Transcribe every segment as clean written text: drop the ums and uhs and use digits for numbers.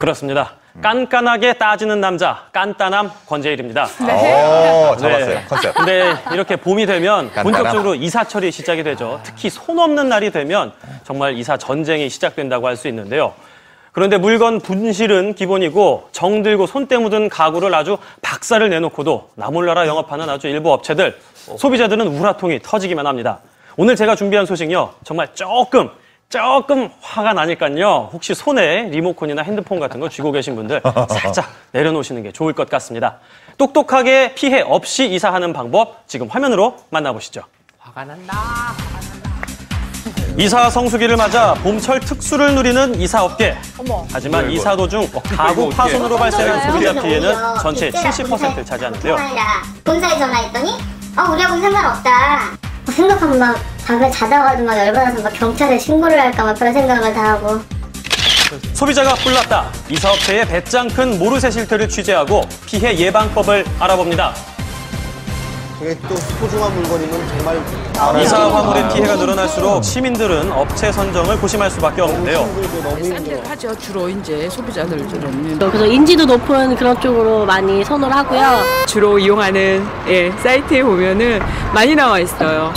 그렇습니다. 깐깐하게 따지는 남자, 깐따남 권재일입니다. 잡았어요. 컨셉. 근데 이렇게 봄이 되면 깐따남. 본격적으로 이사철이 시작이 되죠. 특히 손 없는 날이 되면 정말 이사 전쟁이 시작된다고 할 수 있는데요. 그런데 물건 분실은 기본이고 정들고 손때 묻은 가구를 아주 박살을 내놓고도 나몰라라 영업하는 아주 일부 업체들, 소비자들은 우라통이 터지기만 합니다. 오늘 제가 준비한 소식요. 정말 조금 화가 나니까요. 혹시 손에 리모컨이나 핸드폰 같은 거 쥐고 계신 분들 살짝 내려놓으시는 게 좋을 것 같습니다. 똑똑하게 피해 없이 이사하는 방법 지금 화면으로 만나보시죠. 화가 난다. 이사 성수기를 맞아 봄철 특수를 누리는 이사업계. 하지만 뭐야, 이사 도중 가구 파손으로 발생한 소비자 피해는 전체의 70%를 차지하는데요. 본사에 전화했더니 우리하고는 상관없다. 생각하면 막 밤에 자다가도 막 열받아서 막 경찰에 신고를 할까 막 그런 생각을 다 하고. 소비자가 불났다. 이사업체의 배짱 큰 모르쇠 실태를 취재하고 피해 예방법을 알아봅니다. 이게 또 소중한 물건이면 정말 이사 화물의 피해가 늘어날수록 시민들은 업체 선정을 고심할 수밖에 없는데요. 너무 힘들어. 싼 하죠. 주로 이제 소비자들은 그래서 인지도 높은 그런 쪽으로 많이 선호를 하고요. 주로 이용하는 사이트에 보면은 많이 나와 있어요.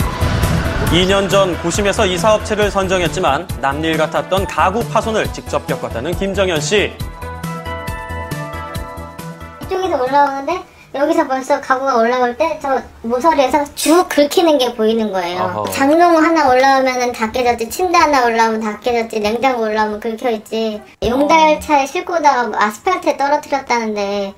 2년 전 고심해서 이사업체를 선정했지만 남일 같았던 가구 파손을 직접 겪었다는 김정현 씨. 이쪽에서 올라오는데 여기서 벌써 가구가 올라올 때 저 모서리에서 쭉 긁히는 게 보이는 거예요. 아하. 장롱 하나 올라오면 다 깨졌지, 침대 하나 올라오면 다 깨졌지, 냉장고 올라오면 긁혀있지. 용달차에 싣고 오다가 아스팔트에 떨어뜨렸다는데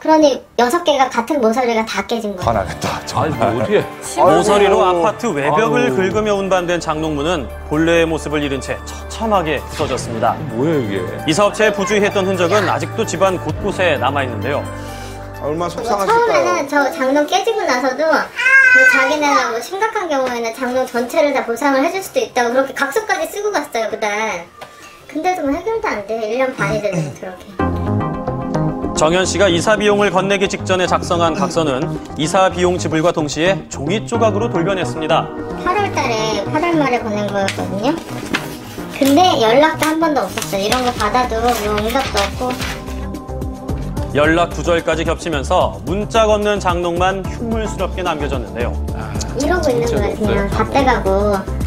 그러니 6개가 같은 모서리가 다 깨진 거예요. 화나겠다. 정말. 어디에? 모서리로 아파트 외벽을 긁으며 운반된 장롱문은 본래의 모습을 잃은 채 처참하게 부서졌습니다. 뭐야 이게? 이사업체에 부주의했던 흔적은 아직도 집안 곳곳에 남아있는데요. 얼마나 처음에는 속상하실까요? 저 장롱 깨지고 나서도 자기네가 뭐 심각한 경우에는 장롱 전체를 다 보상을 해줄 수도 있다고 그렇게 각서까지 쓰고 갔어요, 그날. 근데도 뭐 해결도 안 돼. 1년 반이 됐는데 그렇게. 정현 씨가 이사 비용을 건네기 직전에 작성한 각서는 이사 비용 지불과 동시에 종이 조각으로 돌변했습니다. 8월 달에 8월 말에 보낸 거였거든요. 근데 연락도 한 번도 없었어요. 이런 거 받아도 뭐 응답도 없고. 연락 두절까지 겹치면서 문자 건넨 장롱만 흉물스럽게 남겨졌는데요. 이러고 있는 거예요. 그냥 다 떼가고.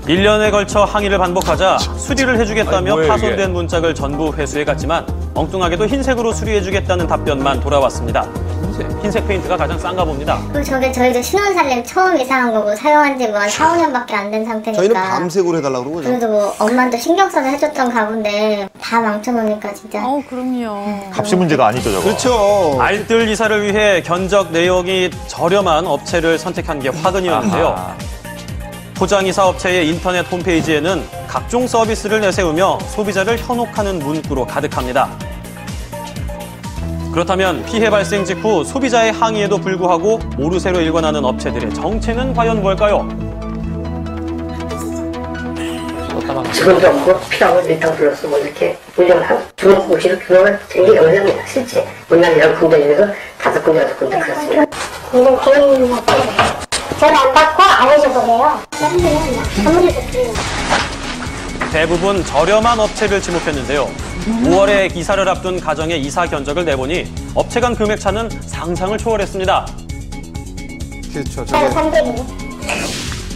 1년에 걸쳐 항의를 반복하자 수리를 해주겠다며 아니, 뭐야, 이게. 파손된 문짝을 전부 회수해갔지만 엉뚱하게도 흰색으로 수리해주겠다는 답변만 돌아왔습니다. 흰색 페인트가 가장 싼가 봅니다. 그리고 저희도 신혼살림 처음 이사한 거고 사용한 지 뭐 한 4, 5년밖에 안 된 상태니까. 저희는 밤색으로 해달라고 그러고 그죠? 그래도 뭐 엄마도 신경 써서 해줬던 가구인데 다 망쳐놓으니까 진짜. 그럼요. 값이 문제가 아니죠, 저거. 그렇죠. 알뜰 이사를 위해 견적 내용이 저렴한 업체를 선택한 게 화근이었는데요. 포장이사 업체의 인터넷 홈페이지에는 각종 서비스를 내세우며 소비자를 현혹하는 문구로 가득합니다. 그렇다면 피해 발생 직후 소비자의 항의에도 불구하고 모르쇠로 일관하는 업체들의 정체는 과연 뭘까요? 직원도 없고 필요하고 일단 불러서 뭐 이렇게 운영을 하고 주문 고시로 규모가 되게 영향이 실제 문양 10군데 중에서 5군데, 6군데 그렇습니다. 근데 비용님한테 전화 안 받고 안 해줘서 그래요. 아무래도 그래요. 대부분 저렴한 업체를 지목했는데요. 5월에 이사를 앞둔 가정의 이사 견적을 내보니 업체 간 금액 차는 상상을 초월했습니다. 그렇죠. 제가 저게 300이.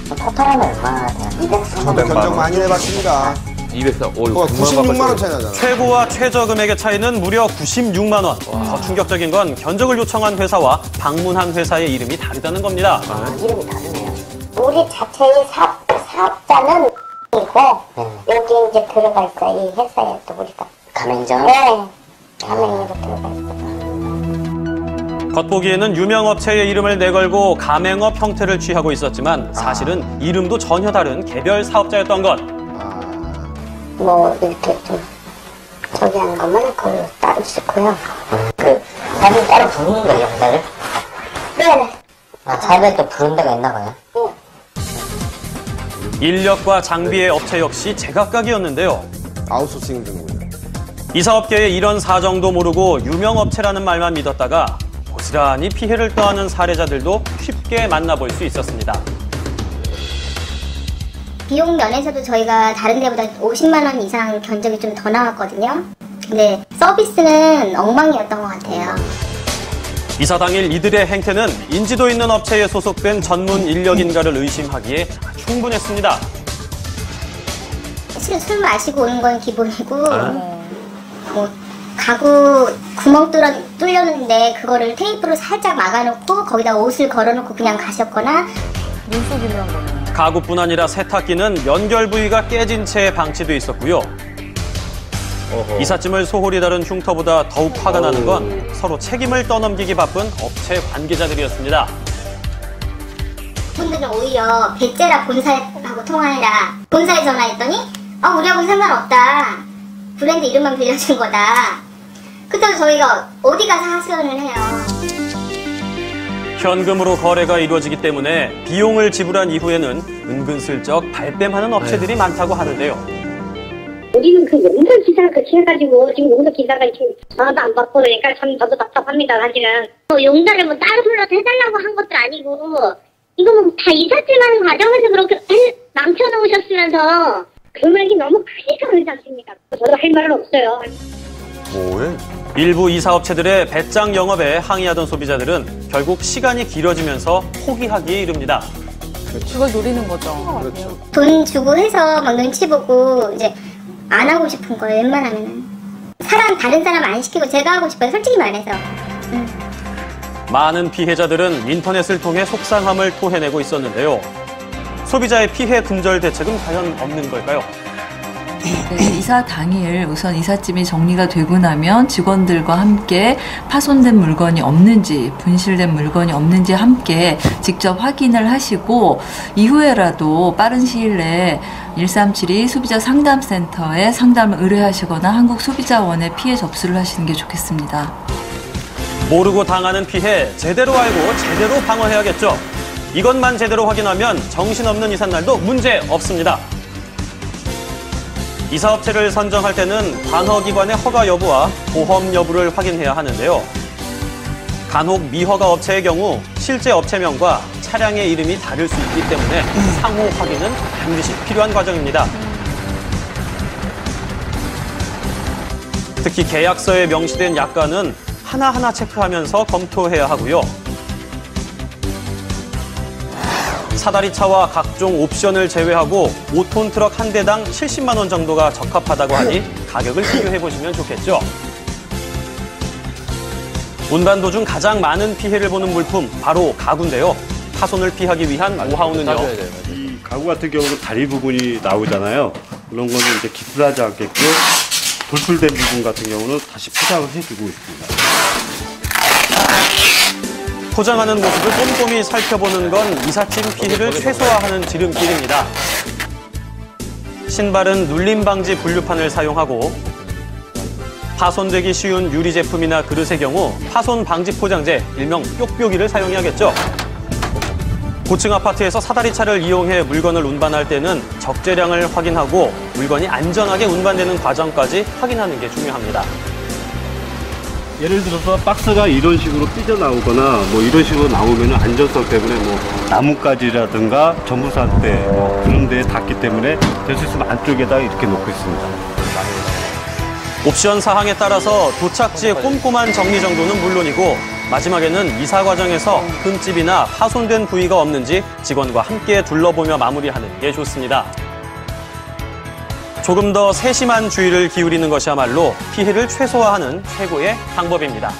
토탈하면 얼마나 돼요? 견적 많이 내봤습니다. 200사. 그거 96만 원 차이 나잖아. 최고와 최저 금액의 차이는 무려 96만 원. 더 충격적인 건 견적을 요청한 회사와 방문한 회사의 이름이 다르다는 겁니다. 이름이 다르네요. 우리 자체의 사업자는 이고 여기 이제 들어가 있어요. 이 회사에 또 우리가. 가맹점? 네. 가맹으로 들어가 있어요. 겉보기에는 유명 업체의 이름을 내걸고 가맹업 형태를 취하고 있었지만 사실은 이름도 전혀 다른 개별 사업자였던 것. 뭐 이렇게 좀 저기 하는 것만 그걸로 따로 쓰고요. 사진 따로 부르는 거예요, 회사를? 네네. 사업에 또 부르는 데가 있나 봐요? 인력과 장비의 업체 역시 제각각이었는데요. 아웃소싱 등급이요. 이사업계의 이런 사정도 모르고 유명 업체라는 말만 믿었다가 고스란히 피해를 떠안은 사례자들도 쉽게 만나볼 수 있었습니다. 비용 면에서도 저희가 다른 데보다 50만 원 이상 견적이 좀 더 나왔거든요. 근데 서비스는 엉망이었던 것 같아요. 이사 당일 이들의 행태는 인지도 있는 업체에 소속된 전문 인력인가를 의심하기에 충분했습니다. 술 마시고 오는 건 기본이고 뭐 가구 구멍 뚫렸는데 그거를 테이프로 살짝 막아놓고 거기다 옷을 걸어놓고 그냥 가셨거나 가구뿐 아니라 세탁기는 연결 부위가 깨진 채 방치돼 있었고요. 이삿짐을 소홀히 다룬 흉터보다 더욱 화가 나는 건 서로 책임을 떠넘기기 바쁜 업체 관계자들이었습니다. 분들은 오히려 배째라 본사하고 통화해라. 본사에 전화했더니 우리하고는 상관없다. 브랜드 이름만 빌려준 거다. 그때도 저희가 어디 가서 하소연을 해요. 현금으로 거래가 이루어지기 때문에 비용을 지불한 이후에는 은근슬쩍 발뺌하는 업체들이 많다고 하는데요. 우리는 그 용달 기사 해가지고 지금 용달 기사가 이렇게 전화도 안 받고 그러니까 참 저도 답답합니다 사실은. 용달을 뭐 따로 불러서 해달라고 한 것도 아니고 이거 뭐 다 이삿짐하는 과정에서 그렇게 남겨놓으셨으면서 금액이 너무 크니까 그러지 않습니까? 저도 할 말은 없어요. 뭐해? 일부 이사업체들의 배짱 영업에 항의하던 소비자들은 결국 시간이 길어지면서 포기하기에 이릅니다. 그걸 노리는 거죠. 그렇죠. 돈 주고 해서 막 눈치 보고 이제 안 하고 싶은 거예요. 웬만하면은. 다른 사람 안 시키고 제가 하고 싶어요. 솔직히 말해서. 많은 피해자들은 인터넷을 통해 속상함을 토해내고 있었는데요. 소비자의 피해 근절 대책은 과연 없는 걸까요? 네, 이사 당일 우선 이삿짐이 정리가 되고 나면 직원들과 함께 파손된 물건이 없는지 분실된 물건이 없는지 함께 직접 확인을 하시고 이후에라도 빠른 시일 내에 1372 소비자 상담센터에 상담을 의뢰하시거나 한국소비자원에 피해 접수를 하시는 게 좋겠습니다. 모르고 당하는 피해 제대로 알고 제대로 방어해야겠죠. 이것만 제대로 확인하면 정신없는 이삿날도 문제 없습니다. 이사업체를 선정할 때는 관허기관의 허가 여부와 보험 여부를 확인해야 하는데요. 간혹 미허가 업체의 경우 실제 업체명과 차량의 이름이 다를 수 있기 때문에 상호 확인은 반드시 필요한 과정입니다. 특히 계약서에 명시된 약관은 하나하나 체크하면서 검토해야 하고요. 사다리차와 각종 옵션을 제외하고 5톤 트럭 한 대당 70만 원 정도가 적합하다고 하니 가격을 비교해보시면 좋겠죠. 운반 도중 가장 많은 피해를 보는 물품, 바로 가구인데요. 파손을 피하기 위한 노하우는요. 이 가구 같은 경우는 다리 부분이 나오잖아요. 그런 거는 이제 기술하지 않겠고요. 돌출된 부분 같은 경우는 다시 포장을 해주고 있습니다. 포장하는 모습을 꼼꼼히 살펴보는 건 이삿짐 피해를 최소화하는 지름길입니다. 신발은 눌림 방지 분류판을 사용하고 파손되기 쉬운 유리 제품이나 그릇의 경우 파손 방지 포장재, 일명 뾱뾱이를 사용해야겠죠. 고층 아파트에서 사다리차를 이용해 물건을 운반할 때는 적재량을 확인하고 물건이 안전하게 운반되는 과정까지 확인하는 게 중요합니다. 예를 들어서 박스가 이런 식으로 삐져나오거나 뭐 이런 식으로 나오면 안전성 때문에 뭐 나뭇가지라든가 전부산대 뭐 그런 데에 닿기 때문에 될 수 있으면 안쪽에다 이렇게 놓고 있습니다. 옵션 사항에 따라서 도착지의 꼼꼼한 정리 정도는 물론이고 마지막에는 이사 과정에서 흠집이나 파손된 부위가 없는지 직원과 함께 둘러보며 마무리하는 게 좋습니다. 조금 더 세심한 주의를 기울이는 것이야말로 피해를 최소화하는 최고의 방법입니다.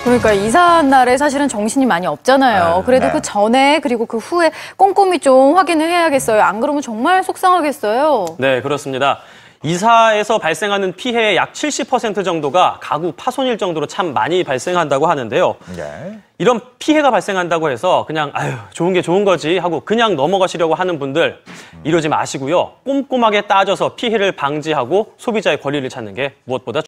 그러니까 이사 날에 사실은 정신이 많이 없잖아요. 그래도 그 전에 그리고 그 후에 꼼꼼히 좀 확인을 해야겠어요. 안 그러면 정말 속상하겠어요. 네, 그렇습니다. 이사에서 발생하는 피해의 약 70% 정도가 가구 파손일 정도로 참 많이 발생한다고 하는데요. 이런 피해가 발생한다고 해서 그냥 좋은 게 좋은 거지 하고 그냥 넘어가시려고 하는 분들 이러지 마시고요. 꼼꼼하게 따져서 피해를 방지하고 소비자의 권리를 찾는 게 무엇보다